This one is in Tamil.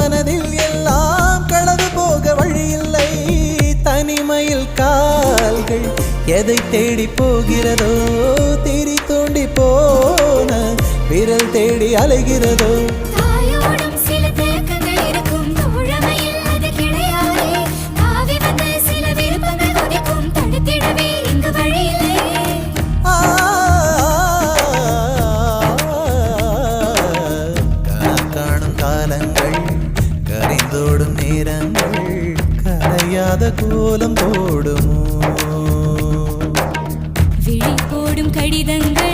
மனதில் எல்லாம் களவு போக வழியில்லை. தனிமையில் கால்கள் எதை தேடி போகிறதோ, திரி தோண்டி போன விரல் தேடி அலைகிறதோ. காணும் காலங்கள் கரைந்தோடும் நேரங்கள் கரையாத கோலம் போடுமோ. விழி போடும் கடிதங்கள்